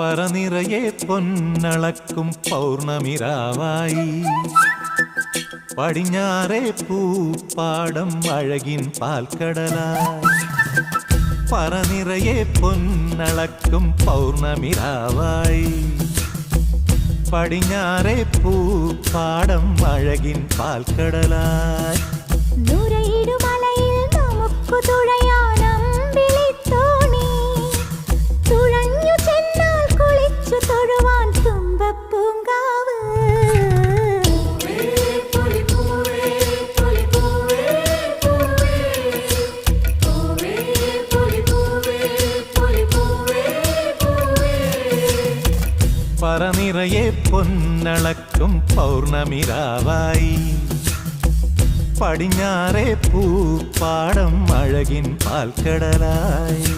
പറനിറയെ പൊന്നളക്കും പൗർണമിരാവായി പടിഞ്ഞാറേ പൂപ്പാടം അഴകിൻ പാൽക്കടലായി പറനിറയെ പൊന്നളക്കും പൗർണമിരാവായി പടിഞ്ഞാറേ പൂപ്പാടം അഴകിൻ പാൽക്കടലായി നുരയിടുമലയിൽ നമുക്കു തുഴയാനമ്പിളിത്തോണി തുഴഞ്ഞു ചെന്നാൽ കുളിച്ചു തൊഴുവാൻ തുമ്പപ്പൂങ്കാവ് പറനിറയെ പൊന്നളക്കും പൗർണമിരാവായി പടിഞ്ഞാറേ പൂപ്പാടം അഴകിൻ പാൽക്കടലായി